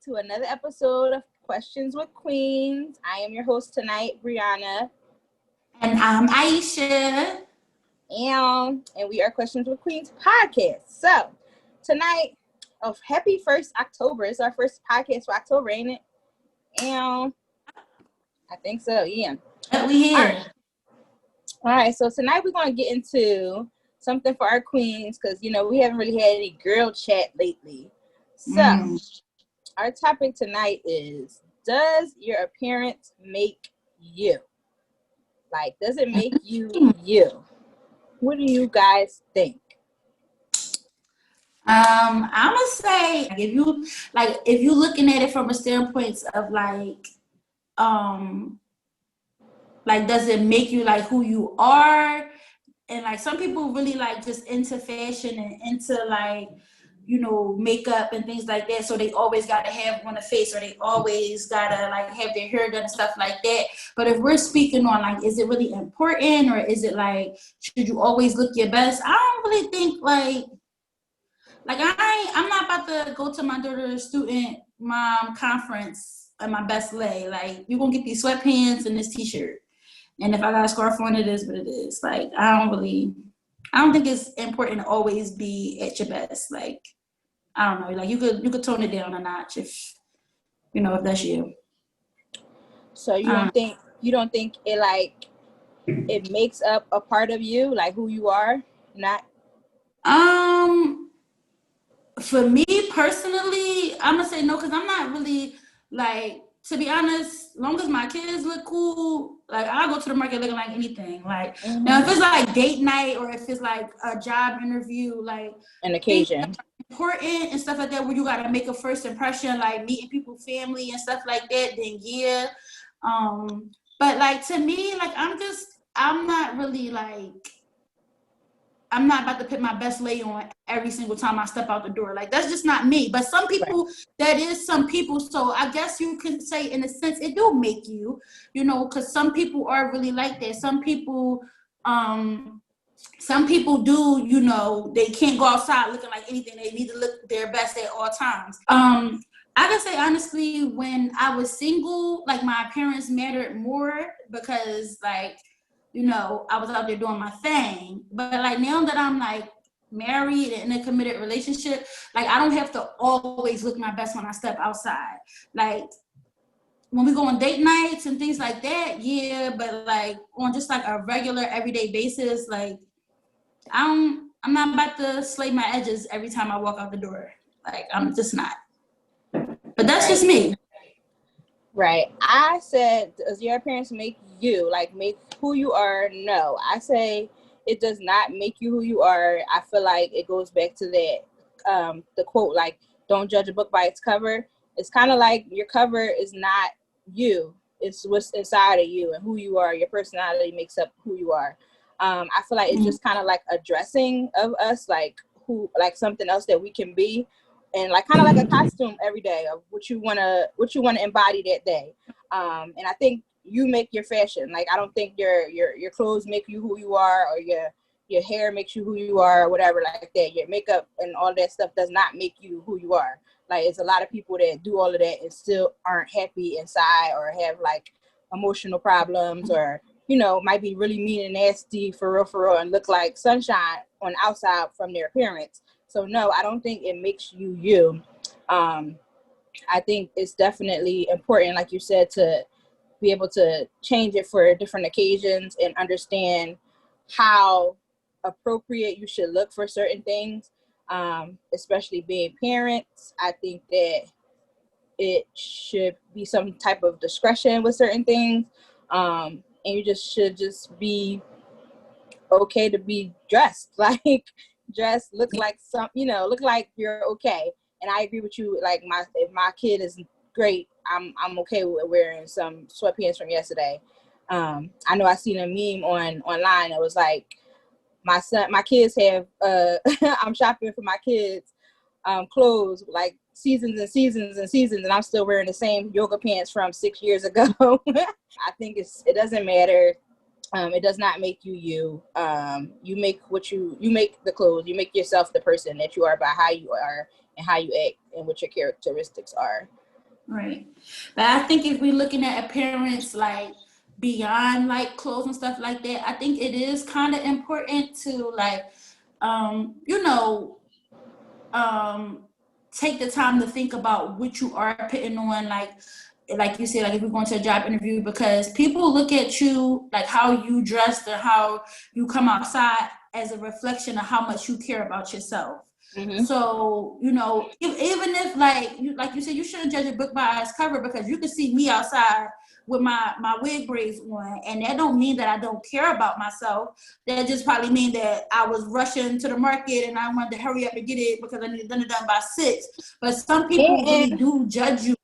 to another episode of Questions with Queens. I am your host tonight, Brianna. And I'm Aisha. And we are Questions with Queens podcast. So, tonight, happy 1st October. It's our first podcast for October, ain't it? And I think so, yeah. We here. All right, so tonight we're going to get into something for our queens because, we haven't really had any girl chat lately. So, our topic tonight is, does your appearance make you? Like, does it make you you? What do you guys think? I'm gonna say if you're looking at it from a standpoint of does it make you like who you are? And like some people really like just into fashion and into makeup and things like that, so they always got to have on a face, or they always gotta like have their hair done and stuff like that. But if we're speaking on like, is it really important, or is it like, should you always look your best? I don't really think I'm not about to go to my daughter's student mom conference in my best lay. Like, you're gonna get these sweatpants and this t-shirt, and if I got a scarf on, it is what it is. Like, I don't think it's important to always be at your best. Like, I don't know. Like, you could tone it down a notch if that's you. So you don't think it makes up a part of you, like who you are? Not. For me personally, I'm gonna say no, because I'm not really like, to be honest, as long as my kids look cool, like, I'll go to the market looking like anything. Like, now if it's like date night, or if it's like a job interview, like an occasion important and stuff like that, where you gotta make a first impression, like meeting people, family and stuff like that, then yeah. But like, to me, like, I'm not really like, I'm not about to put my best lay on every single time I step out the door. Like, that's just not me. But some people, that is some people. So I guess you can say, in a sense, it do make you, because some people are really like that. Some people do, they can't go outside looking like anything. They need to look their best at all times. I can say, honestly, when I was single, like, my appearance mattered more because, like, I was out there doing my thing. But like, now that I'm like married and in a committed relationship, like, I don't have to always look my best when I step outside. Like, when we go on date nights and things like that, yeah, but like on just like a regular everyday basis, like, I'm not about to slay my edges every time I walk out the door. Like, I'm just not. But that's just me. Right. I said, does your appearance make you, like, make who you are? No. I say it does not make you who you are. I feel like it goes back to that, the quote, like, don't judge a book by its cover. It's kind of like your cover is not you. It's what's inside of you and who you are. Your personality makes up who you are. I feel like it's just kind of like a dressing of us, like something else that we can be. And like, kind of like a costume every day of what you wanna embody that day. And I think you make your fashion. Like, I don't think your clothes make you who you are, or your hair makes you who you are, or whatever like that. Your makeup and all that stuff does not make you who you are. Like, it's a lot of people that do all of that and still aren't happy inside, or have like emotional problems, or might be really mean and nasty for real, and look like sunshine on the outside from their appearance. So no, I don't think it makes you you. I think it's definitely important, like you said, to be able to change it for different occasions and understand how appropriate you should look for certain things, especially being parents. I think that it should be some type of discretion with certain things, and you should be okay to be dressed, like, look like look like you're okay. And I agree with you. Like, if my kid is great, I'm okay with wearing some sweatpants from yesterday. I know I seen a meme online. It was like, my kids have I'm shopping for my kids clothes like seasons and seasons and seasons, and I'm still wearing the same yoga pants from 6 years ago. I think it doesn't matter. It does not make you you. You make you make the clothes. You make yourself the person that you are by how you are and how you act and what your characteristics are. Right. But I think if we're looking at appearance, like beyond like clothes and stuff like that, I think it is kind of important to like, you know, take the time to think about what you are putting on, like you said, like if you're going to a job interview, because people look at you like how you dressed or how you come outside as a reflection of how much you care about yourself. Mm-hmm. So, you know, even if like you said, you shouldn't judge a book by its cover, because you can see me outside with my wig braids on, and that don't mean that I don't care about myself. That just probably mean that I was rushing to the market and I wanted to hurry up and get it because I needed it done by 6. But some people really do judge you.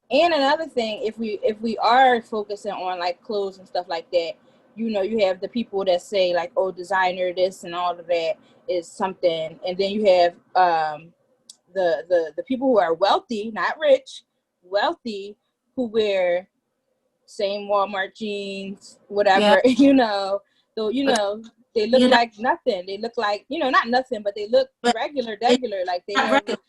And another thing, if we are focusing on like clothes and stuff like that, you know, you have the people that say like, oh, designer this and all of that is something, and then you have the people who are wealthy, not rich, wealthy, who wear same Walmart jeans, whatever, Yeah. you know. So, you know, they look You know, like nothing. They look like, you know, not nothing, but they look but regular, it's like they not have regular.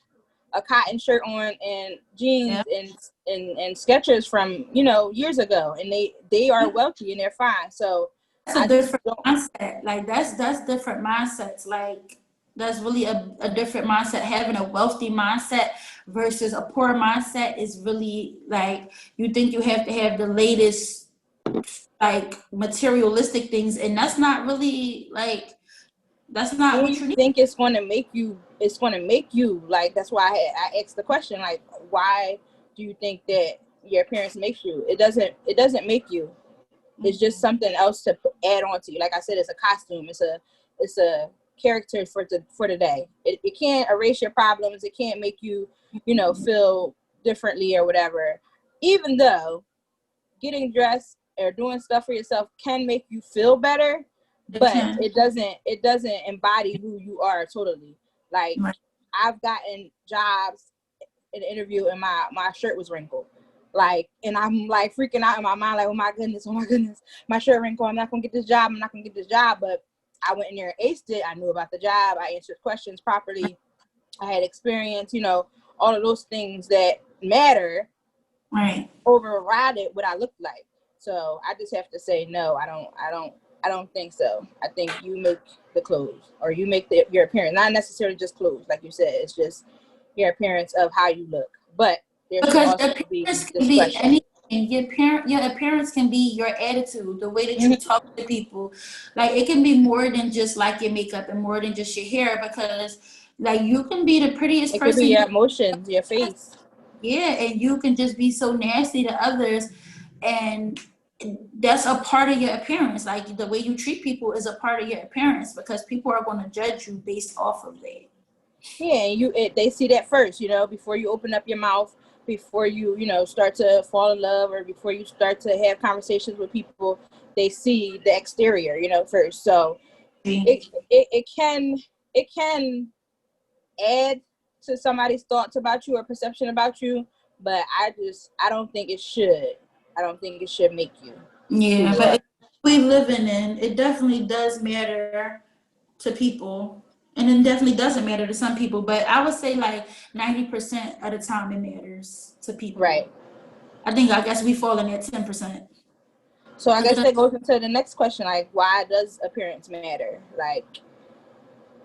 a cotton shirt on and Yeah. jeans and Skechers from, you know, years ago, and they are wealthy and they're fine. So That's I a just different don't. mindset. Like that's different mindsets. Like that's really a different mindset. Having a wealthy mindset versus a poor mindset is really like you think you have to have the latest like materialistic things, and that's not really like that's not And what you you need. think it's going to make you, like, that's why I asked the question, like, why do you think that your appearance makes you? It doesn't make you. It's just something else to add on to you. Like I said, it's a costume. It's a character for the day. It can't erase your problems. It can't make you, you know, feel differently or whatever. Even though getting dressed or doing stuff for yourself can make you feel better, It but can. it doesn't embody who you are totally. Like, Right. I've gotten jobs in an interview and my shirt was wrinkled. Like, and I'm like freaking out in my mind, like, oh my goodness, my shirt wrinkled. I'm not gonna get this job. But I went in there and aced it. I knew about the job. I answered questions properly. I had experience, you know, all of those things that matter Right. overrided what I looked like. So I just have to say no. I don't think so. I think you make the clothes, or you make your appearance, not necessarily just clothes, like you said. It's just your appearance of how you look. But there should Because also be appearance can be discretion. anything. Your appearance can be your attitude, the way that you Mm-hmm. talk to people. Like it can be more than just like your makeup and more than just your hair. Because like you can be the prettiest It could be person. your emotions, your face. Yeah, and you can just be so nasty to others, and that's a part of your appearance. Like the way you treat people is a part of your appearance, because people are going to judge you based off of that. Yeah, and they see that first, you know, before you open up your mouth, before you know, start to fall in love, or before you start to have conversations with people. They see the exterior, you know, first. So it can add to somebody's thoughts about you or perception about you, but I don't think it should. I don't think it should make you who Yeah, you are. but we living in it definitely does matter to people, and it definitely doesn't matter to some people. But I would say like 90% of the time it matters to Right. people. I guess we fall in that 10%. So I guess that goes into the next question, like, why does appearance matter? Like,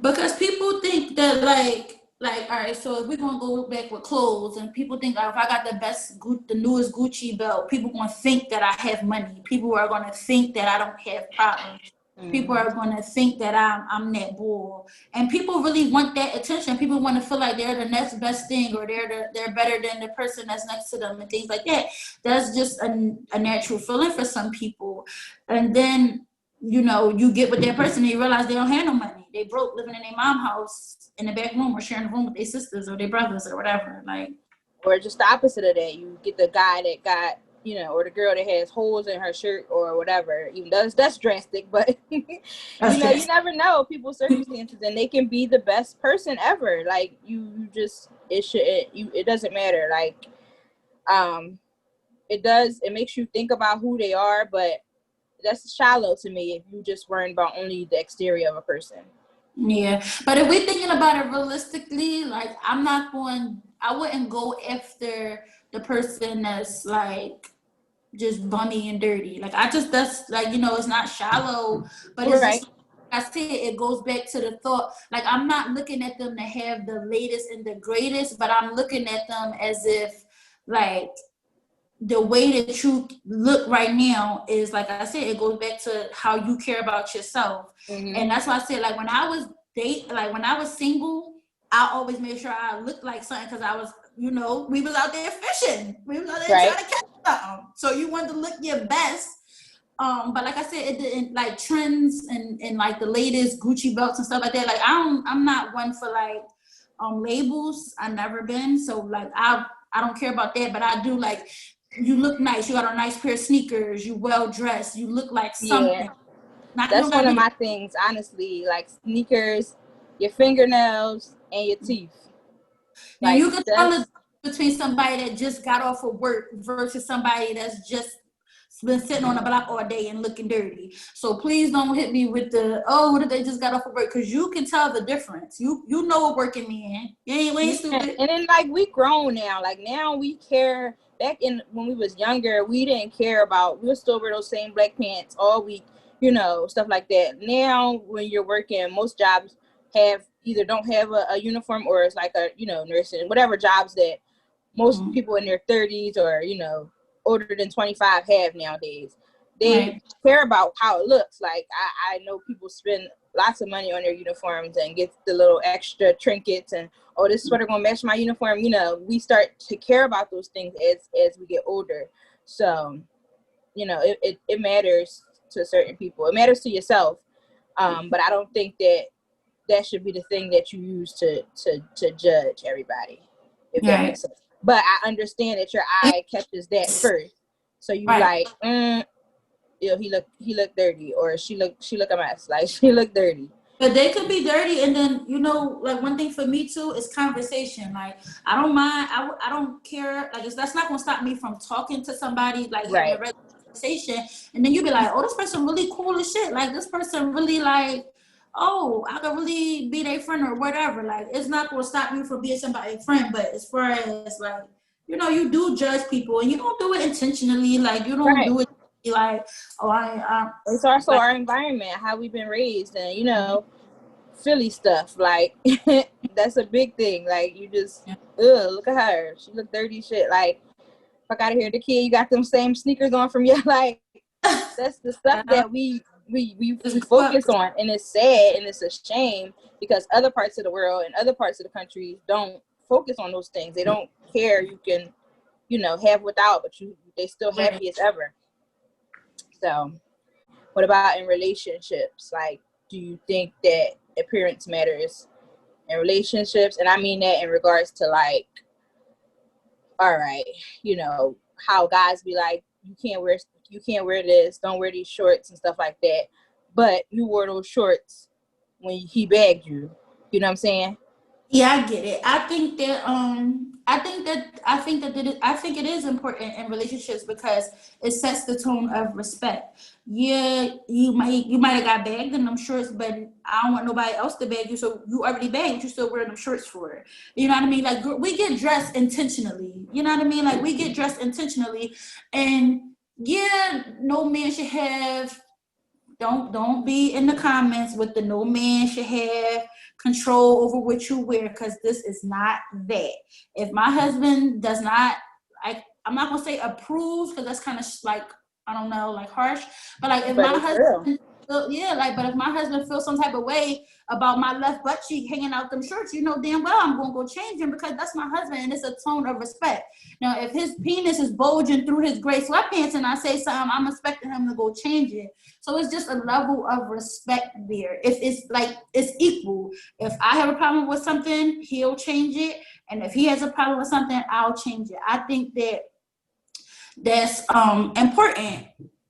Because people think that like all right, so if we're gonna go back with clothes, and people think if I got the newest Gucci belt, people gonna think that I have money. People are gonna think that I don't have problems. People mm-hmm. are gonna think that I'm that bull, and people really want that attention. People want to feel like they're the next best thing, or they're better than the person that's next to them, and things like that. That's just a natural feeling for some people, and then you know, you get with that person and you realize they don't have no money. They broke, living in their mom house in the back room, or sharing a room with their sisters or their brothers or whatever. Like, Or just the opposite of that, you get the guy that got, you know, or the girl that has holes in her shirt or whatever. Even though that's drastic, but that's you know, you just never know people's circumstances, and they can be the best person ever. Like, you just, it doesn't matter. Like, um it makes you think about who they are, but that's shallow to me if you just worrying about only the exterior of a person. Yeah, but if we're thinking about it realistically, like I wouldn't go after the person that's like just bummy and dirty. Like I just that's like it's not shallow, but it's Right. just like I said, it goes back to the thought. Like I'm not looking at them to have the latest and the greatest, but I'm looking at them as if like the way that you look right now is like I said, it goes back to how you care about yourself. Mm-hmm. And that's why I said like when I was single, I always made sure I looked like something because I was, we was out there fishing. We was out there Right. trying to catch something. So you wanted to look your best. But like I said, it didn't like trends and like the latest Gucci belts and stuff like that. Like I'm not one for like labels. I've never been. So like I don't care about that, but I do like you look nice. You got a nice pair of sneakers. You well dressed. You look like Yeah. something. Not you That's don't one gotta of be. my things, honestly. Like sneakers, your fingernails, and your teeth. Now Like you can tell the that's difference between somebody that just got off of work versus somebody that's just been sitting on the block all day and looking dirty. So please don't hit me with the what if they just got off of work, because you can tell the difference. You know what working man. We ain't yeah. stupid. And then like we grown now. Like now we care. Back in when we was younger, we didn't care about. We would still wear those same black pants all week, stuff like that. Now when you're working, most jobs have either don't have a uniform or it's like a nursing whatever jobs that most people in their 30s or older than 25 have nowadays. They Right. care about how it looks. Like I know people spend lots of money on their uniforms and get the little extra trinkets and this sweater gonna match my uniform. We start to care about those things as we get older. So it matters to certain people. It matters to yourself, but I don't think that should be the thing that you use to judge everybody, if that Right. makes sense. But I understand that your eye catches that first, so you Right. like, he looked dirty, or she look a mess, like she looked dirty. But they could be dirty, and then like one thing for me too is conversation. Like I don't mind, I don't care. Like that's not gonna stop me from talking to somebody, like having a Right, regular conversation, and then you be like, oh, this person really cool as shit. Like this person really like, oh, I could really be their friend or whatever. Like it's not gonna stop you from being somebody's friend. But as far as like, you do judge people, and you don't do it intentionally. Like you don't right. do it like, oh, I It's also like. our environment, how we've been raised, and Philly stuff. Like that's a big thing. Like you just, look at her. She look dirty shit. Like fuck out of here, the kid. You got them same sneakers on from your like. That's the stuff that we focus on, and it's sad and it's a shame because other parts of the world and other parts of the country don't focus on those things. They don't care. You can, have without, but they still happy as ever. So, what about in relationships? Like, do you think that appearance matters in relationships? And I mean that in regards to like, all right, how guys be like, you can't wear this, don't wear these shorts and stuff like that. But you wore those shorts when he begged you. You know what I'm saying? Yeah, I get it. I think it is important in relationships because it sets the tone of respect. Yeah, you might have got bagged in them shorts, but I don't want nobody else to bag you, so you already bagged, but you still wearing them shorts for it. You know what I mean? Like we get dressed intentionally. You know what I mean? Like we get dressed intentionally, and yeah, no man should have don't be in the comments with the no man should have control over what you wear, because this is not that. If my husband does not, I'm not gonna say approves because that's kind of like, I don't know, like harsh, but like if But my it's real. husband but if my husband feels some type of way about my left butt cheek hanging out them shorts, you know damn well I'm gonna go change him because that's my husband and it's a tone of respect. Now if his penis is bulging through his gray sweatpants and I say something, I'm expecting him to go change it. So it's just a level of respect there. If it's like it's equal. If I have a problem with something, he'll change it, and if he has a problem with something, I'll change it. I think that's important.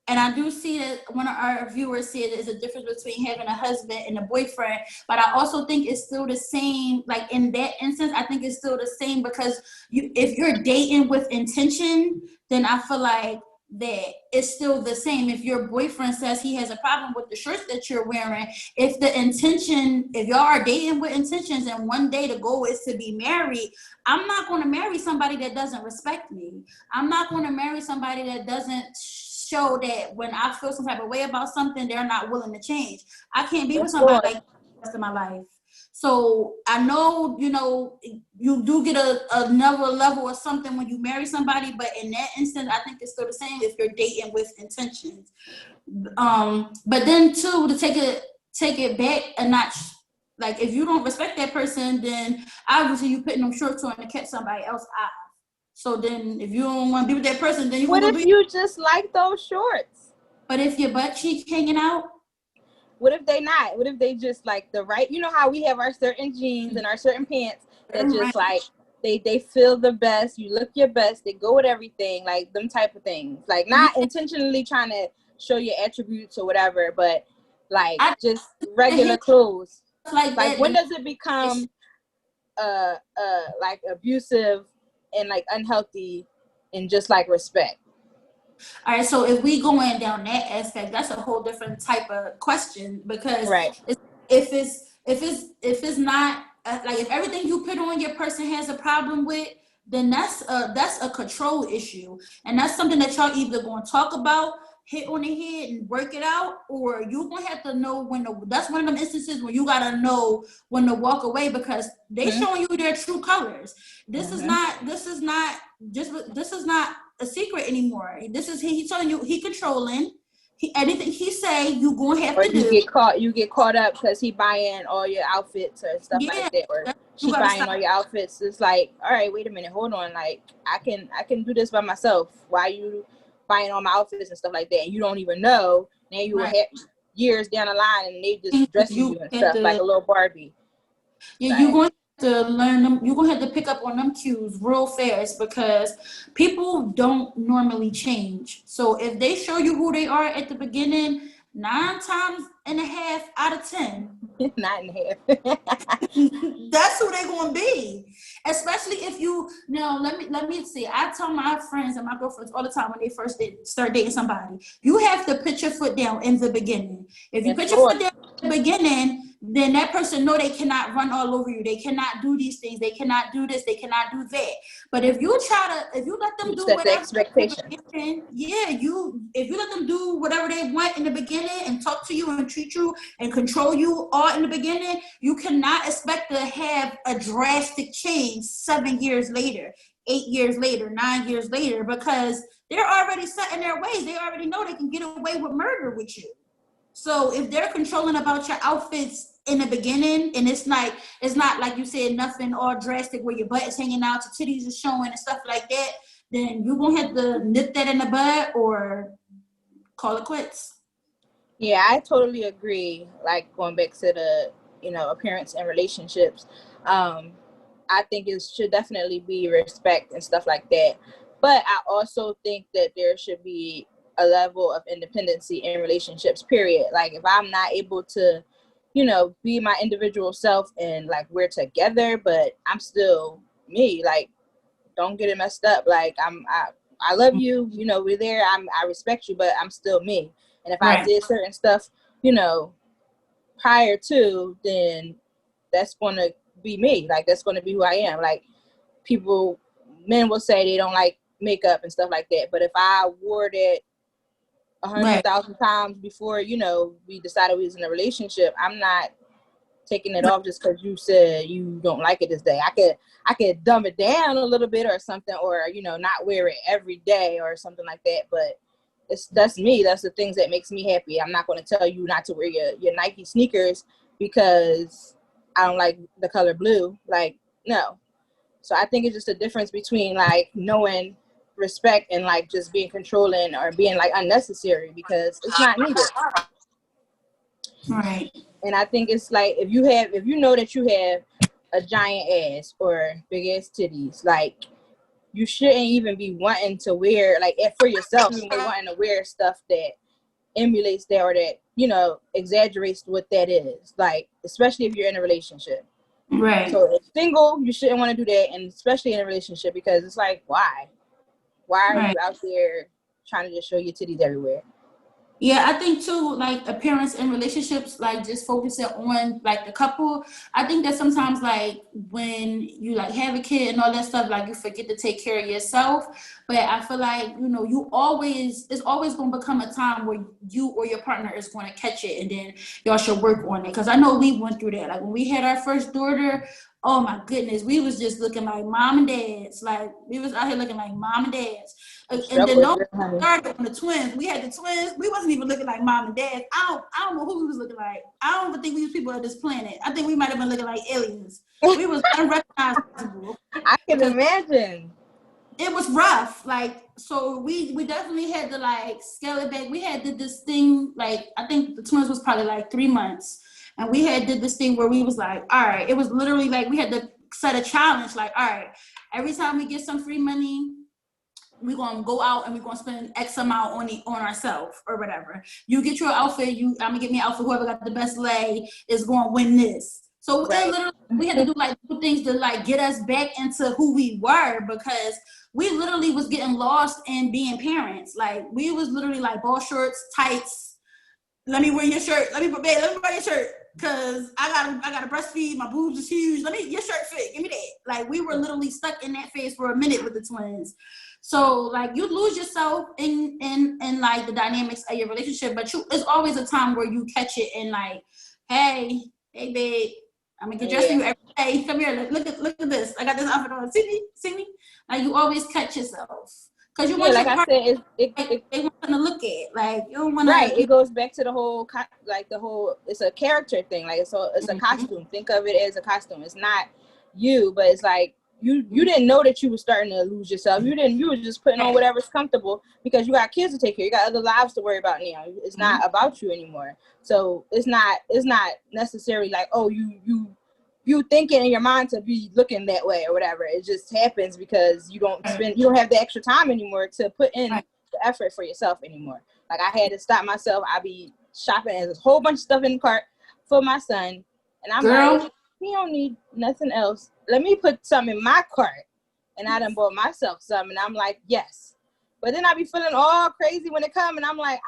And I do see that one of our viewers said there's a difference between having a husband and a boyfriend, but I also think it's still the same. Like in that instance, I think it's still the same because if you're dating with intention, then I feel like that it's still the same. If your boyfriend says he has a problem with the shirt that you're wearing, if the intention, if y'all are dating with intentions and one day the goal is to be married, I'm not going to marry somebody that doesn't respect me. I'm not going to marry somebody that doesn't show that when I feel some type of way about something, they're not willing to change. I can't be with somebody like that the rest of my life. So I know, you do get another level or something when you marry somebody, but in that instance, I think it's still the same if you're dating with intentions. But then too, to take it back a notch, like if you don't respect that person, then obviously you putting them shorts on to catch somebody else eye. So then if you don't want to be with that person, then what if you just like those shorts? But if your butt cheek hanging out? What if they not? What if they just like the right, you know how we have our certain jeans and our certain pants that just like they feel the best, you look your best, they go with everything, like them type of things. Like not intentionally trying to show your attributes or whatever, but like just regular clothes. Like when does it become like abusive and like unhealthy and just like respect? All right, so if we going down that aspect, that's a whole different type of question, because if it's not like if everything you put on your person has a problem with, then that's a control issue, and that's something that y'all either going to talk about, hit on the head and work it out, or you gonna have to know when to. That's one of them instances where you gotta know when to walk away, because they showing you their true colors. This is not a secret anymore. This is he telling you he controlling. Anything he say, you gonna have to do. You get caught up because he buying all your outfits or stuff like that, or she buying all your outfits. It's like, all right, wait a minute, hold on. Like I can do this by myself. Why are you buying all my outfits and stuff like that? And you don't even know. Now you will have years down the line and they just dressing you and stuff like a little Barbie. Yeah, you're going to learn them. You're going to have to pick up on them cues real fast, because people don't normally change. So if they show you who they are at the beginning, 9 times and a half out of 10, 9.5. that's who they're going to be. Especially if you, let me see. I tell my friends and my girlfriends all the time when they first start dating somebody, you have to put your foot down in the beginning. If you put your foot down in the beginning, then that person know they cannot run all over you. They cannot do these things. They cannot do this. They cannot do that. But if you let them do whatever, if you let them do whatever they want in the beginning and talk to you and treat you and control you all in the beginning, you cannot expect to have a drastic change 7 years later, 8 years later, 9 years later, because they're already set in their ways. They already know they can get away with murder with you. So if they're controlling about your outfits in the beginning, and it's not like you said, nothing all drastic where your butt is hanging out, your titties are showing and stuff like that, then you're going to have to nip that in the bud or call it quits. Yeah, I totally agree. Like going back to the, appearance and relationships, I think it should definitely be respect and stuff like that. But I also think that there should be a level of independency in relationships, period. Like if I'm not able to, be my individual self and like we're together, but I'm still me, like don't get it messed up. Like I love you, we're there. I respect you, but I'm still me. And if I did certain stuff, prior to, then that's going to be me. Like that's going to be who I am. Like men will say they don't like makeup and stuff like that. But if I wore that 100,000 times before, we decided we was in a relationship, I'm not taking it off just because you said you don't like it this day. I could dumb it down a little bit or something, or not wear it every day or something like that. But that's me. That's the things that makes me happy. I'm not going to tell you not to wear your Nike sneakers because I don't like the color blue. Like, no. So I think it's just a difference between like knowing respect and like just being controlling or being like unnecessary, because it's not needed. Right. And I think it's like if you know that you have a giant ass or big ass titties, like you shouldn't even be wanting to wear, like for yourself, you be wanting to wear stuff that emulates that or that, exaggerates what that is. Like, especially if you're in a relationship. Right. So if single, you shouldn't want to do that, and especially in a relationship, because it's like, why are you out there trying to just show your titties everywhere. Yeah, I think too, like appearance in relationships, like just focusing on like the couple. I think that sometimes like when you like have a kid and all that stuff, like you forget to take care of yourself. But I feel like, you know, it's always going to become a time where you or your partner is going to catch it, and then y'all should work on it. Cause I know we went through that. Like when we had our first daughter, oh my goodness, we was just looking like mom and dads. Like we was out here looking like mom and dads. And then don't start on the twins. We had the twins. We wasn't even looking like mom and dad. I don't know who we was looking like. I don't even think we was people of this planet. I think we might have been looking like aliens. We was unrecognizable. I can imagine. It was rough. Like, so we definitely had to like scale it back. We had did this thing, like I think the twins was probably like 3 months. And we had did this thing where we was like, all right, it was literally like we had to set a challenge, like, all right, every time we get some free money, we're gonna go out and we're gonna spend X amount on ourselves or whatever. You get your outfit, I'm gonna get me an outfit, whoever got the best leg is gonna win this. So literally we had to do like things to like get us back into who we were, because we literally was getting lost in being parents. Like we was literally like ball shorts, tights. Let me wear your shirt. Let me wear your shirt. Cause I gotta breastfeed. My boobs is huge. Your shirt fit. Give me that. Like we were literally stuck in that phase for a minute with the twins. So like you lose yourself in like the dynamics of your relationship, but it's always a time where you catch it and like, hey babe, I'm gonna get dressed for you every day. Come here, look at this. I got this outfit on. See me. Like you always catch yourself. Cause you want like I said, they want to look at. Like you don't want to. Right. It goes back to the whole it's a character thing. Like it's a costume. Think of it as a costume. It's not you, but it's like you didn't know that you were starting to lose yourself. You were just putting on whatever's comfortable because you got kids to take care. You got other lives to worry about now. It's not about you anymore. So it's not necessarily like, oh, you thinking in your mind to be looking that way or whatever. It just happens because you don't have the extra time anymore to put in the effort for yourself anymore. Like I had to stop myself. I be shopping and there's a whole bunch of stuff in the cart for my son. And I'm like, he don't need nothing else. Let me put something in my cart. And I done bought myself something. And I'm like, yes. But then I be feeling all crazy when it comes. And I'm like,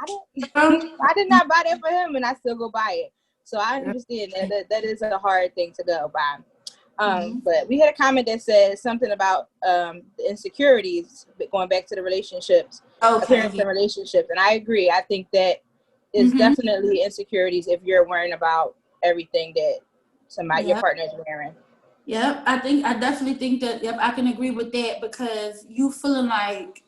I did not buy that for him. And I still go buy it. So I understand that is a hard thing to go by. But we had a comment that says something about the insecurities, going back to the relationships, appearance in relationships. And I agree. I think that is definitely insecurities if you're worrying about everything that your partner is wearing. Yep, I definitely think that. Yep, I can agree with that, because you feeling like,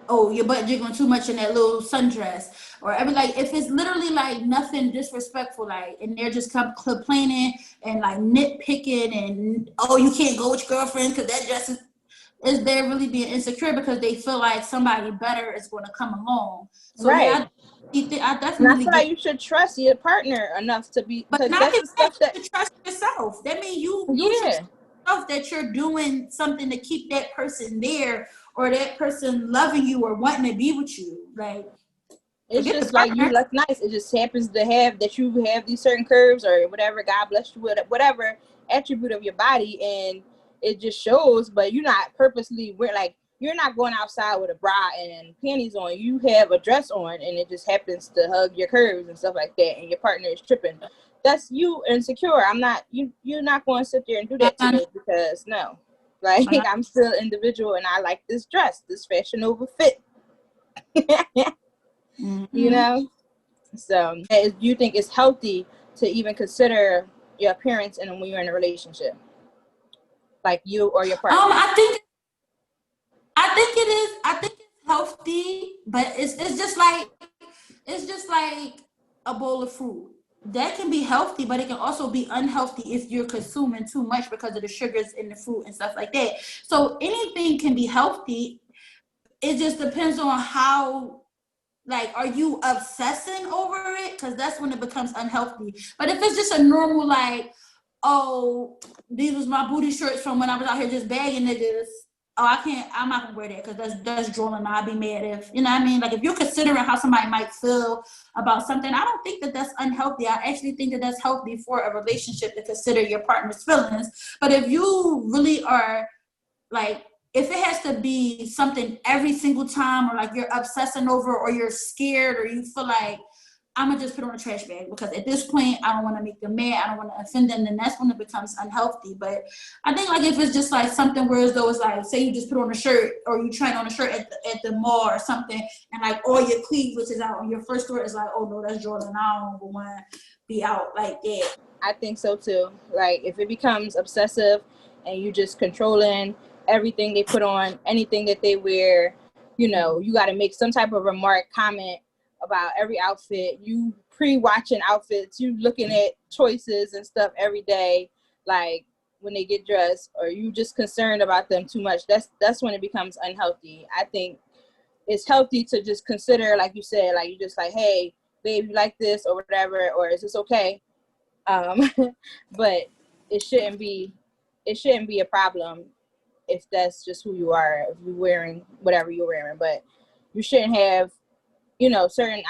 oh, your butt jiggling too much in that little sundress, or like if it's literally like nothing disrespectful, like, and they're just complaining and like nitpicking, and oh, you can't go with your girlfriend because that dress is they're really being insecure because they feel like somebody better is going to come along. So I definitely. That's why you should trust your partner enough to be. But not that's the stuff that you trust yourself. That means you should trust that you're doing something to keep that person there, or that person loving you or wanting to be with you. Like it's just like you look nice. It just happens to have that you have these certain curves or whatever. God bless you with whatever attribute of your body, and it just shows. But you're not purposely you're not going outside with a bra and panties on. You have a dress on, and it just happens to hug your curves and stuff like that, and your partner is tripping. That's you insecure. I'm not. You're not going to sit there and do that to me, because no. Like I'm still individual, and I like this dress, this Fashion Nova fit. You know. So, do you think it's healthy to even consider your appearance and when you're in a relationship, like you or your partner? I think it is. I think it's healthy, but it's just like a bowl of fruit. That can be healthy, but it can also be unhealthy if you're consuming too much because of the sugars in the fruit and stuff like that. So anything can be healthy. It just depends on how, like, are you obsessing over it? Because that's when it becomes unhealthy. But if it's just a normal, like, oh, these was my booty shorts from when I was out here just bagging niggas. Oh, I'm not gonna wear that because that's drooling. I'd be mad if, you know what I mean? Like, if you're considering how somebody might feel about something, I don't think that that's unhealthy. I actually think that that's healthy for a relationship to consider your partner's feelings. But if you really are, like, if it has to be something every single time, or like you're obsessing over, or you're scared, or you feel like I'm gonna just put on a trash bag because at this point I don't want to make them mad, I don't want to offend them, then that's when it becomes unhealthy. But I think like if it's just like something where as though it's like, say you just put on a shirt, or you trying on a shirt at the mall or something, and like all your cleavage is out, and your first thought is like, oh no, that's Jordan, I don't want to be out like that. I think so too. Like if it becomes obsessive and you just controlling everything they put on, anything that they wear, you know, you got to make some type of remark, comment about every outfit. You pre-watching outfits, you looking at choices and stuff every day, like when they get dressed, or you just concerned about them too much. That's when it becomes unhealthy. I think it's healthy to just consider, like you said, like you just like, hey, babe, you like this or whatever, or is this okay? But it shouldn't be a problem if that's just who you are, if you're wearing whatever you're wearing. But you shouldn't have, you know, certain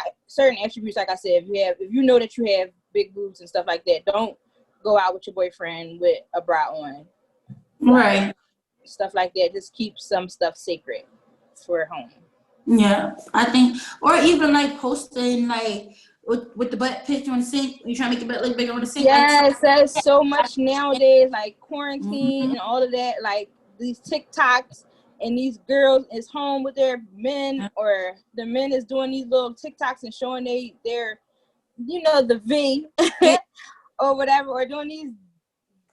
attributes. Like I said, if you know that you have big boobs and stuff like that, don't go out with your boyfriend with a bra on, right? Like, stuff like that. Just keep some stuff sacred for home. Yeah, I think, or even like posting like with the butt picture on the sink. You trying to make your butt look bigger on the sink. Yes, that's so much nowadays, like quarantine Mm-hmm. and all of that. Like these TikToks, and these girls is home with their men, or the men is doing these little TikToks and showing their you know, the V or whatever, or doing these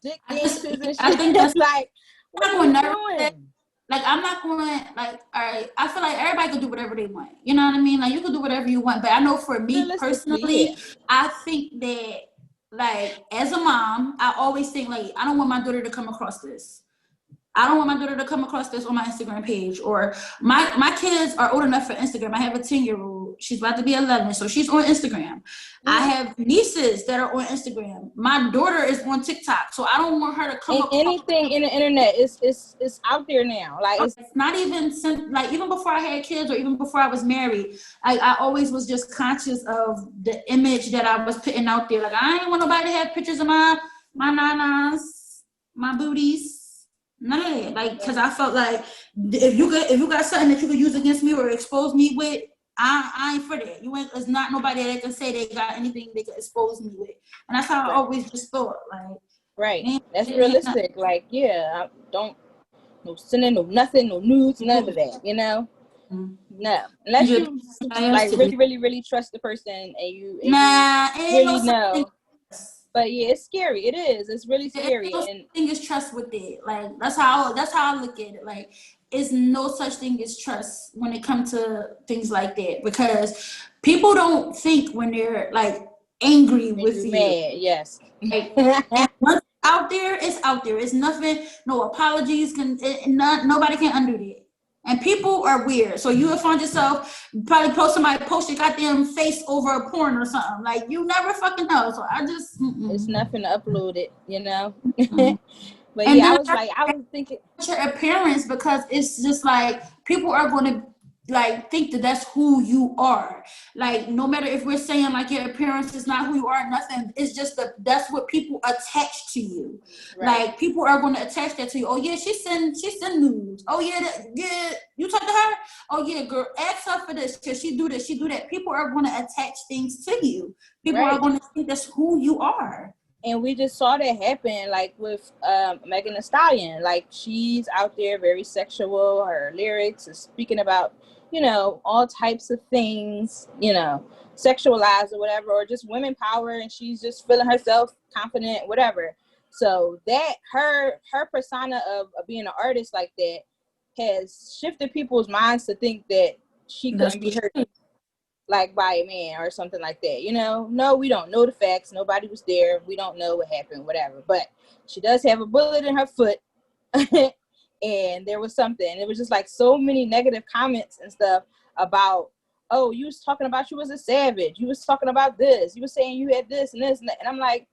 dick dances and shit. I think that's like, what are you doing? Like, I'm not going, like, all right, I feel like everybody can do whatever they want. You know what I mean? Like, you can do whatever you want. But I know for me personally, Yeah. I think that, like, as a mom, I always think, like, I don't want my daughter to come across this. I don't want my daughter to come across this on my Instagram page. Or my kids are old enough for Instagram. I have a 10-year-old. She's about to be 11, so she's on Instagram. Mm-hmm. I have nieces that are on Instagram. My daughter is on TikTok, so I don't want her to come across anything in the internet. It's out there now. Like it's not even like even before I had kids, or even before I was married. I always was just conscious of the image that I was putting out there. Like, I ain't want nobody to have pictures of my nanas, my booties. None of that, like, because I felt like if you got something that you could use against me or expose me with, I ain't for that. You ain't. There's not nobody that can say they got anything they can expose me with, and that's how I always just thought. Like, right, that's realistic. Like, yeah, I don't no sending no nothing, no nudes, none of that. You know, no, unless you like really trust the person and you really know. But yeah, it's scary. It is. It's really scary. And thing is trust with it. Like that's how I look at it. Like, it's no such thing as trust when it comes to things like that, because people don't think when they're like angry with you. Mad, yes. Like, once out there, it's out there. It's nothing. No apologies. Nobody can undo that. And people are weird. So you will find yourself probably post your goddamn face over a porn or something. Like, you never fucking know. So I just it's nothing to upload it, you know. But and yeah, I was thinking your appearance, because it's just like people are going to like think that that's who you are. Like, no matter if we're saying like your appearance is not who you are, nothing. It's just that's what people attach to you. Right. Like, people are going to attach that to you. Oh yeah, she send nudes. Oh yeah, you talk to her. Oh yeah, girl, ask her for this because she do this, she do that. People are going to attach things to you. People are going to think that's who you are. And we just saw that happen, like with Megan Thee Stallion. Like, she's out there very sexual. Her lyrics is speaking about, you know, all types of things, you know, sexualized or whatever, or just women power, and she's just feeling herself confident, whatever. So that her persona of being an artist like that has shifted people's minds to think that she couldn't be hurt like by a man or something like that, you know. No, we don't know the facts. Nobody was there. We don't know what happened, whatever. But she does have a bullet in her foot. And there was something. It was just like so many negative comments and stuff about, oh, you was talking about you was a savage. You was talking about this. You was saying you had this and this and that. And I'm like,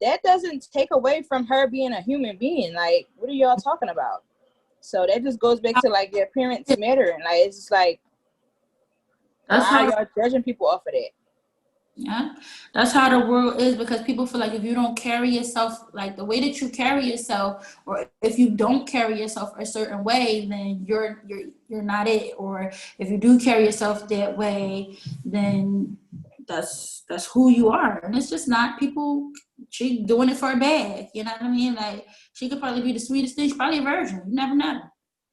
that doesn't take away from her being a human being. Like, what are y'all talking about? So that just goes back to like your appearance mattering. Like, it's just like, why are y'all judging people off of that? Yeah, that's how the world is, because people feel like if you don't carry yourself like the way that you carry yourself, or if you don't carry yourself a certain way, then you're not it. Or if you do carry yourself that way, then that's who you are, and it's just not. People, she doing it for a bag. You know what I mean? Like, she could probably be the sweetest thing. She's probably a virgin. You never know.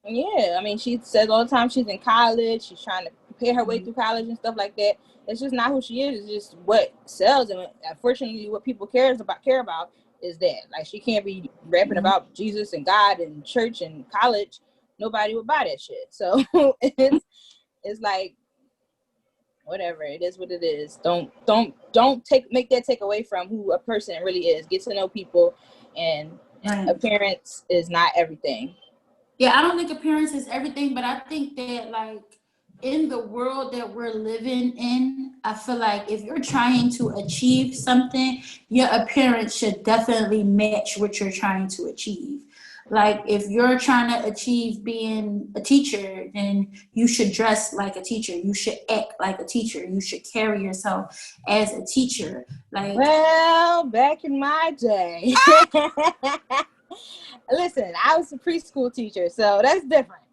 Yeah, I mean, she says all the time she's in college. She's trying to prepare her way through college and stuff like that. It's just not who she is. It's just what sells, and unfortunately, what people care about is that, like, she can't be rapping about Jesus and God and church and college. Nobody would buy that shit. So it's like, whatever, it is what it is. Don't make that take away from who a person really is. Get to know people, and appearance is not everything. Yeah, I don't think appearance is everything, but I think that, like, in the world that we're living in, I feel like if you're trying to achieve something, your appearance should definitely match what you're trying to achieve. Like, if you're trying to achieve being a teacher, then you should dress like a teacher. You should act like a teacher. You should carry yourself as a teacher. Like, well, back in my day, listen, I was a preschool teacher, so that's different.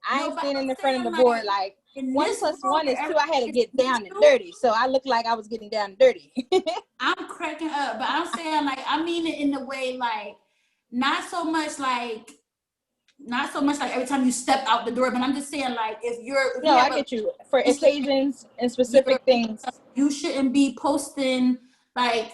I ain't standing in front of the board like 1 + 1 is 2. I had to get down and dirty, so I looked like I was getting down and dirty. I'm cracking up, but I'm saying, like, I mean it in the way, like, not so much like every time you step out the door, but I'm just saying, like, if no, I get you. For occasions and specific things, you shouldn't be posting, like,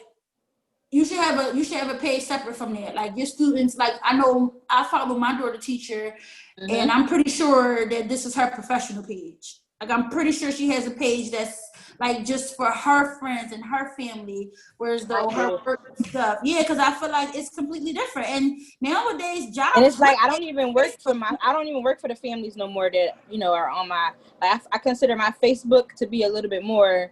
you should have a page separate from there. Like, your students, like, I know I follow my daughter teacher, and I'm pretty sure that this is her professional page. Like, I'm pretty sure she has a page that's like just for her friends and her family, whereas though her work stuff, yeah, because I feel like it's completely different. And nowadays, jobs, and it's like I don't even work for the families no more that are on my, like, I consider my Facebook to be a little bit more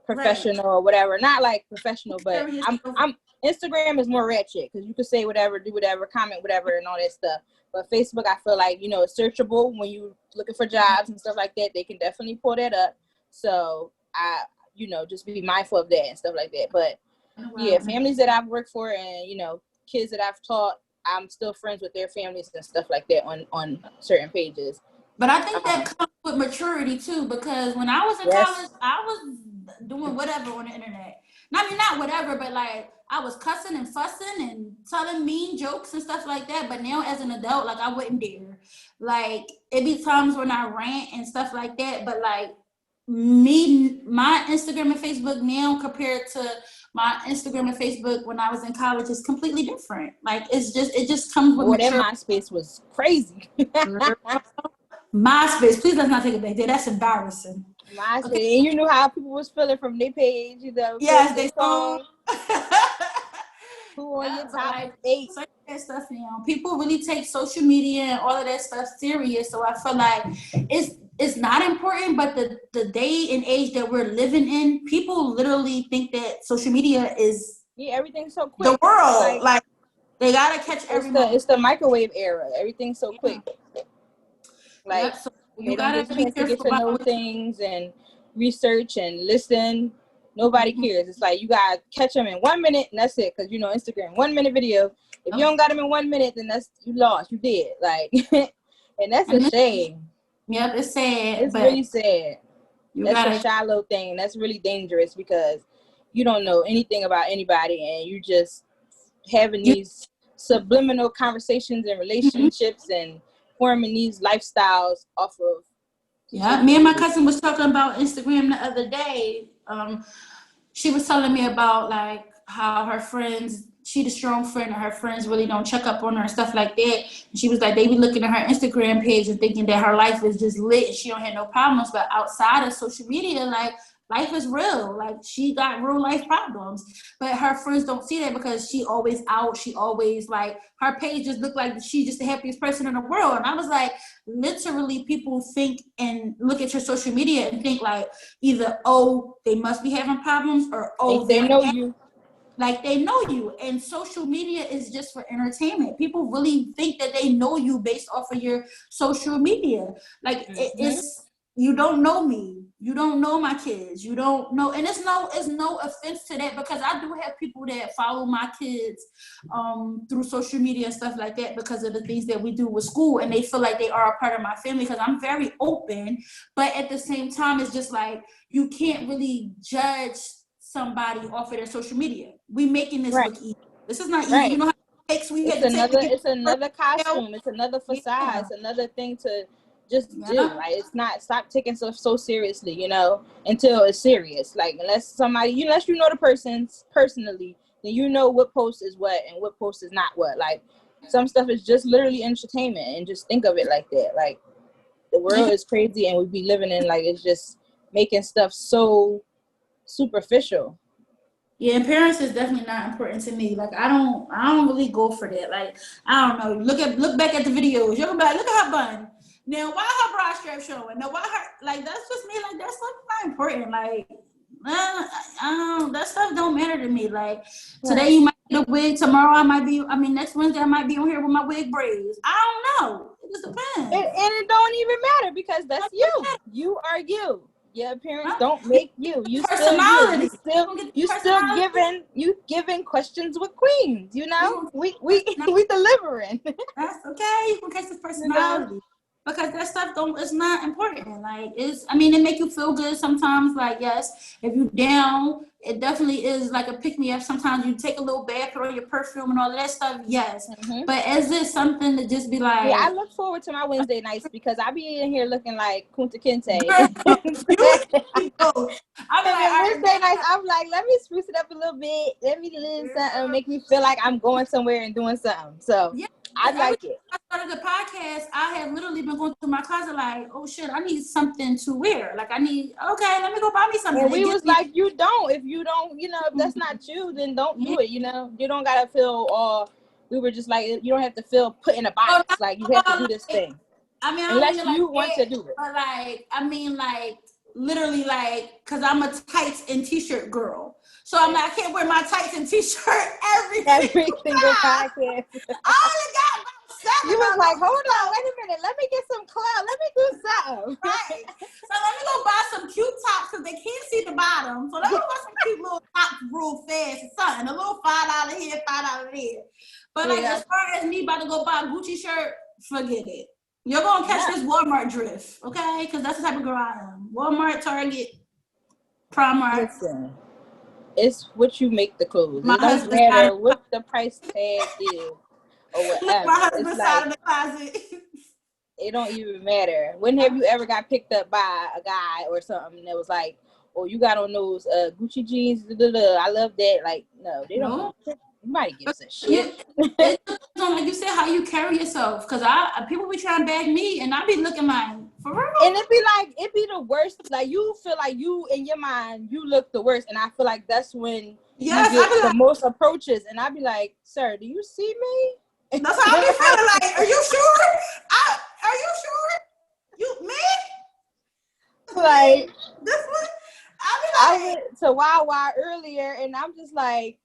professional or whatever. Not like professional, but I'm Instagram is more ratchet because you can say whatever, do whatever, comment whatever, and all that stuff. But Facebook, I feel like it's searchable when you looking for jobs and stuff like that. They can definitely pull that up. So I, just be mindful of that and stuff like that. But yeah, families that I've worked for and kids that I've taught, I'm still friends with their families and stuff like that on certain pages. But I think that comes with maturity too, because when I was in college, I was doing whatever on the internet. I mean, not whatever, but like I was cussing and fussing and telling mean jokes and stuff like that. But now as an adult, like, I wouldn't dare. Like, it be times when I rant and stuff like that. But like my Instagram and Facebook now compared to my Instagram and Facebook when I was in college is completely different. Like, it just comes with maturity. That MySpace was crazy. MySpace, please let's not take it back there. That's embarrassing. MySpace, okay. And you knew how people was feeling from their page, Yes, they saw who on your top 8. That stuff now. People really take social media and all of that stuff serious. So I feel like it's not important, but the day and age that we're living in, people literally think that social media is everything's so quick. The world, like they gotta catch everything. It's the microwave era. Everything's so quick. Like, so you gotta be careful to get to know things and research and listen. Nobody cares. It's like you gotta catch them in 1 minute and that's it. Because Instagram, 1 minute video. If you don't got them in 1 minute, then you lost. You did. Like, and that's a shame. Yep, it's sad. It's really sad. That's a shallow thing. That's really dangerous because you don't know anything about anybody and you just having these subliminal conversations and relationships and forming these lifestyles off of. Yeah, me and my cousin was talking about Instagram the other day. She was telling me about like how her friends, she the strong friend, and her friends really don't check up on her and stuff like that. And she was like, they be looking at her Instagram page and thinking that her life is just lit and she don't have no problems. But outside of social media, like, life is real. Like, she got real life problems. But her friends don't see that because she always out. She always, like, her page just look like she's just the happiest person in the world. And I was like, literally, people think and look at your social media and think, like, either, oh, they must be having problems, or, oh, they know you. Like, they know you. And social media is just for entertainment. People really think that they know you based off of your social media. Like, it's you don't know me. You don't know my kids. You don't know, and it's no offense to that, because I do have people that follow my kids through social media and stuff like that because of the things that we do with school, and they feel like they are a part of my family because I'm very open. But at the same time, it's just like you can't really judge somebody off of their social media. We making this look easy. This is not easy. Right. You know how it takes. It's another costume. It's another facade. Yeah. It's another thing to just do. Like, it's not, stop taking stuff so seriously, you know, until it's serious. Like, unless you know the person's personally, then you know what post is what and what post is not what. Like, some stuff is just literally entertainment, and just think of it like that. Like, the world is crazy, and we be living in, like, it's just making stuff so superficial. Yeah, appearance is definitely not important to me. Like, I don't really go for that. Like, I don't know. Look back at the videos. You're gonna be like, look at her bun. Now, why her bra strap showing? Now, why her, like, that's just me. Like, that stuff not important. Like, that stuff don't matter to me. Like, today you might get a wig. Tomorrow next Wednesday I might be on here with my wig braids. I don't know. It just depends. And it don't even matter, because that's you. You are you. Your appearance don't make you. You personality. You giving questions with queens. You know, we delivering. That's okay. You can catch the personality. You know? Because that stuff it's not important. Like, it make you feel good sometimes. Like, yes, if you down, it definitely is like a pick me up. Sometimes you take a little bath, put on your perfume and all of that stuff. Yes. Mm-hmm. But is it something to just be like? Yeah, I look forward to my Wednesday nights because I be in here looking like Kunta Kinte. Wednesday nights, I'm like, let me spruce it up a little bit. Let me do something, make me feel like I'm going somewhere and doing something. So yeah. I like it. I started the podcast. I had literally been going through my closet like, oh shit, I need something to wear. Like, let me go buy me something. And we was like, if you don't, if that's not you, then don't do it. You know, you don't gotta feel all. We were just like, you don't have to feel put in a box. Like, you have to do this thing. Unless you want to do it. But literally, cause I'm a tights and t-shirt girl. So I'm like, I can't wear my tights and t-shirt every single podcast. You was like, hold on, wait a minute, let me get some clout, let me do something. Right. So let me go buy some cute tops because they can't see the bottom. So let me buy some cute little tops real fast or something. A little $5 here, $5 there. But as far as me about to go buy a Gucci shirt, forget it. You're gonna catch this Walmart drift, okay? Because that's the type of girl I am. Walmart, Target, Primark. Listen, it's what you make the clothes. It doesn't matter what the price tag is or whatever. My husband's side of the closet. It don't even matter. When have you ever got picked up by a guy or something that was like, "Oh, you got on those Gucci jeans? I love that." Like, no, they don't. Nobody gives a shit. It depends on, like you said, how you carry yourself. Because people be trying to bag me, and I be looking like, for real. And it be the worst. Like, you feel like you, in your mind, you look the worst. And I feel like that's when you get the most approaches. And I be like, sir, do you see me? That's how I be feeling like, are you sure? Are you sure? You, me? Like, this one? I went to Wawa earlier, and I'm just like,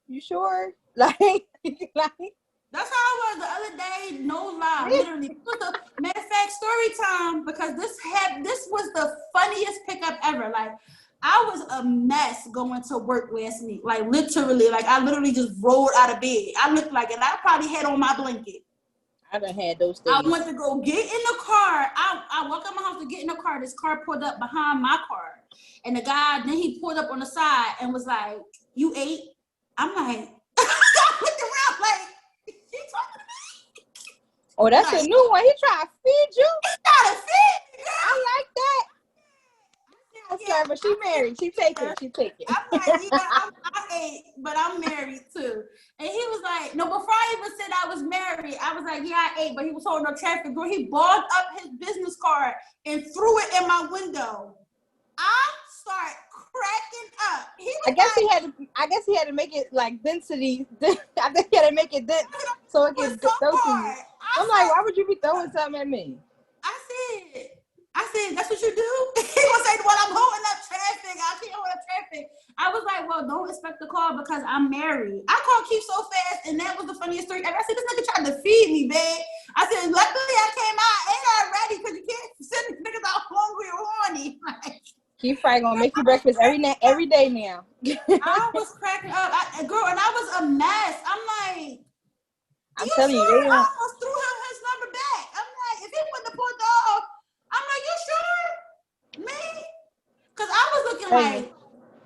you sure? Like, that's how I was the other day. No lie, literally. Matter of fact, story time, because this was the funniest pickup ever. Like, I was a mess going to work last week. Like, literally, I literally just rolled out of bed. I looked like, and I probably had on my blanket. I done had those things. I went to go get in the car. I walked out my house to get in the car. This car pulled up behind my car, and the guy, then he pulled up on the side and was like, "You ate?" I'm like, I looked around like, he talking to me? Oh, that's a new one. He trying to feed you? He trying to feed me, girl. I like that. Yeah, but she married. She take it. I'm like, I ate, but I'm married too. And he was like, no, before I even said I was married, I was like, yeah, I ate, but he was holding up traffic. Girl, he balled up his business card and threw it in my window. I start cracking up. I guess he had to make it like density. I think he had to make it dense so it can throw to you. I'm like, why would you be throwing something at me? I said, that's what you do? He was saying, well, I'm holding up traffic. I can't hold up traffic. I was like, well, don't expect the call because I'm married. I called Keith so fast, and that was the funniest story ever. I said, this nigga tried to feed me, babe. I said, luckily I came out. Ain't I ready? Because you can't send niggas out hungry Keith Fry gonna make you breakfast every day now. I was cracking up, girl, and I was a mess. I'm like, I'm you telling you, sure? they I don't. almost threw his number back. I'm like, if he wouldn't have pulled off, I'm like, you sure? Me? Because I was looking like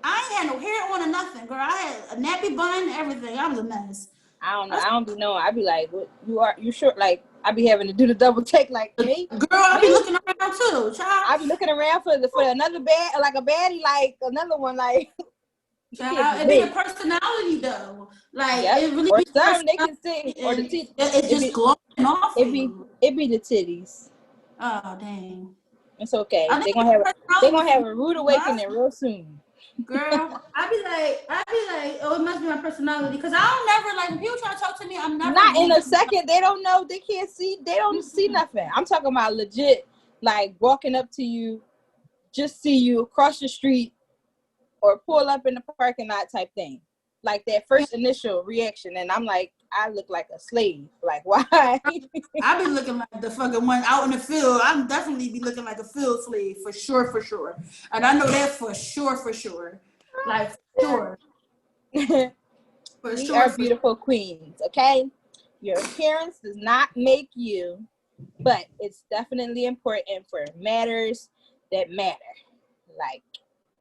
I ain't had no hair on or nothing, girl. I had a nappy bun, everything. I was a mess. I don't know. I don't be knowing. I be like, what, you sure? Like, I be having to do the double take, like me. Girl, I be looking around too, child. I be looking around for another like a baddie, like another one, like. Child, it be a personality though. Like it really or be some they can see, or the titties. It's just glowing off. It be the titties. Oh dang. It's okay. They gonna have a rude awakening real soon. Girl, I be like, oh, it must be my personality. Cause I don't never like when people try to talk to me, I'm never not in a second. They don't know, they can't see, they don't see nothing. I'm talking about legit, like walking up to you, just see you across the street or pull up in the parking lot type thing. Like that first initial reaction, and I'm like, I look like a slave. Like, why? I be looking like the fucking one out in the field. I'm definitely be looking like a field slave for sure. And I know that for sure. Like, for sure. We are beautiful queens, okay? Your appearance does not make you, but it's definitely important for matters that matter. Like,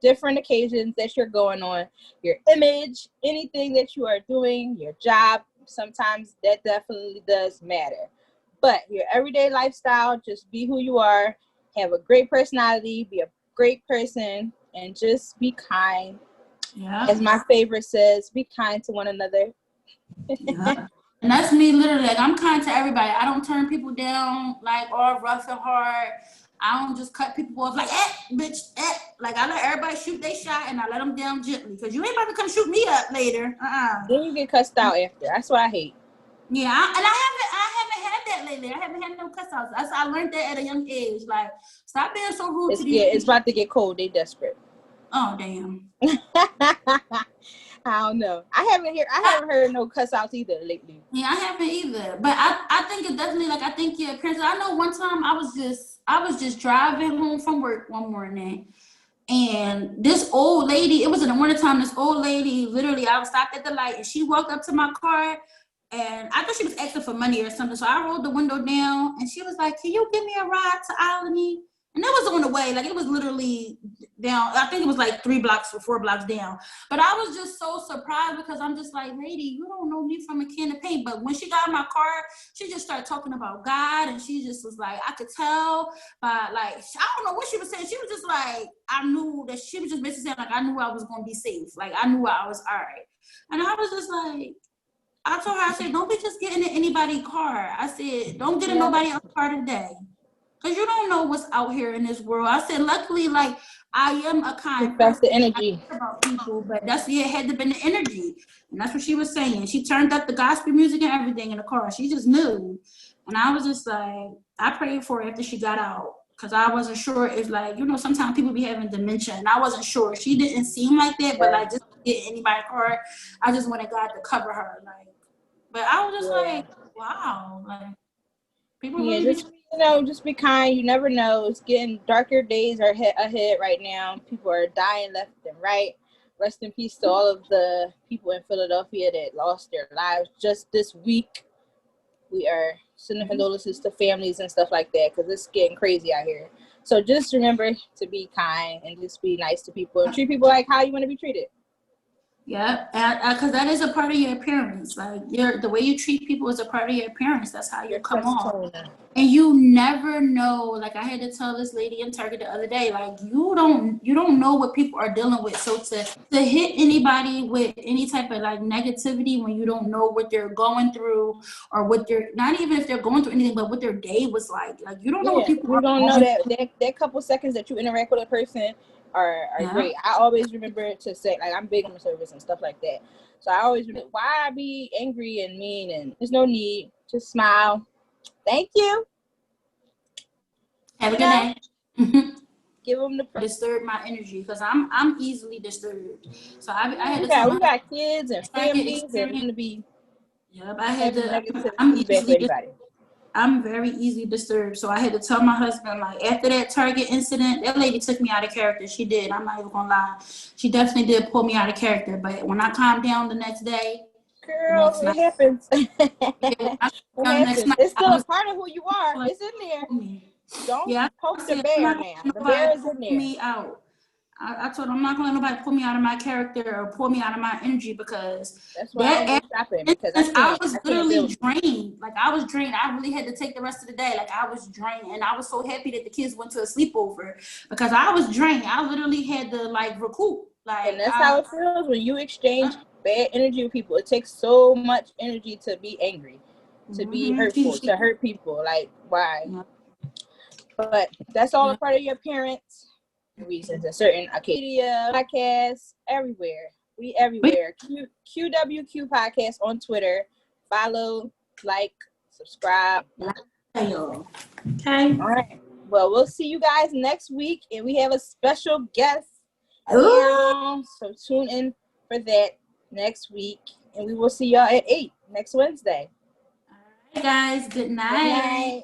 different occasions that you're going on, your image, anything that you are doing, your job, sometimes that definitely does matter. But your everyday lifestyle, just be who you are, have a great personality, be a great person, and just be kind. Yeah. As my favorite says, be kind to one another. Yeah. And that's me literally. Like, I'm kind to everybody. I don't turn people down like all rough and hard. I don't just cut people off like, bitch, Like, I let everybody shoot their shot and I let them down gently. Because you ain't about to come shoot me up later. Then you get cussed out after. That's what I hate. Yeah, I haven't had that lately. I haven't had no cuss outs. I learned that at a young age. Like, stop being so rude to these people. It's about to get cold. They desperate. Oh, damn. I don't know. I haven't heard no cuss outs either lately. Yeah, I haven't either. But I think it definitely, like, I think your appearance. I know one time I was just driving home from work one morning, and this old lady, it was in the wintertime, this old lady, literally, I was stopped at the light, and she walked up to my car, and I thought she was asking for money or something, so I rolled the window down, and she was like, can you give me a ride to Albany? And it was on the way, like, it was literally down, I think it was like 3 blocks or 4 blocks down. But I was just so surprised because I'm just like, lady, you don't know me from a can of paint. But when she got in my car, she just started talking about God, and she just was like, I could tell by, like, I don't know what she was saying. She was just like, I knew that she was just basically saying, like, I knew I was going to be safe. Like, I knew I was all right. And I was just like, I told her, I said, don't be just getting in anybody's car. I said, don't get in nobody else's car today. Because you don't know what's out here in this world. I said, luckily, like, I am a kind person. That's the energy. I care about people, but it had to be the energy. And that's what she was saying. She turned up the gospel music and everything in the car. She just knew. And I was just like, I prayed for her after she got out. Because I wasn't sure if, like, you know, sometimes people be having dementia. And I wasn't sure. She didn't seem like that, but, like, just get anybody's car. I just wanted God to cover her. Like, but I was just like, wow. Like, people really just be kind. You never know. It's getting darker days are ahead right now. People are dying left and right. Rest in peace to all of the people in Philadelphia that lost their lives just this week. We are sending condolences to families and stuff like that because it's getting crazy out here. So just remember to be kind and just be nice to people and treat people like how you want to be treated. Yeah, because that is a part of your appearance. Like, the way you treat people is a part of your appearance. That's how you come on. And you never know. Like, I had to tell this lady in Turkey the other day, like, you don't know what people are dealing with. So to hit anybody with any type of, like, negativity when you don't know what they're going through or what they're, not even if they're going through anything, but what their day was like. Like, you don't know what people are don't know that couple seconds that you interact with a person are great. I always remember to say, like, I'm big on service and stuff like that. So I always remember, why be angry and mean? And there's no need. Just smile. Thank you. Have a good day. Give them the disturb my energy because I'm easily disturbed. So I had to we got kids and families and to be. Yep, I had to. I'm I'm very easily disturbed. So I had to tell my husband, like, after that Target incident, that lady took me out of character. She did. I'm not even gonna lie. She definitely did pull me out of character. But when I calmed down the next day, Girl, it happens. It happens. It's still a part of who you are. It's in there. Don't poke the bear now. The bear is in there. Me out. I told him I'm not gonna let nobody pull me out of my character or pull me out of my energy, because that's why I don't go shopping, because I was literally drained. Like, I was drained. I really had to take the rest of the day. Like, I was drained, and I was so happy that the kids went to a sleepover, because I was drained. I literally had to, like, recoup. Like, and that's how it feels when you exchange bad energy with people. It takes so much energy to be angry, to be hurtful, to hurt people. Like, why? But that's all a part of your parents' reasons. A certain Acadia podcast, everywhere. We everywhere. QWQ podcast on Twitter. Follow, like, subscribe. Okay. All right. Well, we'll see you guys next week, and we have a special guest. So tune in for that next week, and we will see y'all at 8 next Wednesday. All right, guys. Good night. Good night.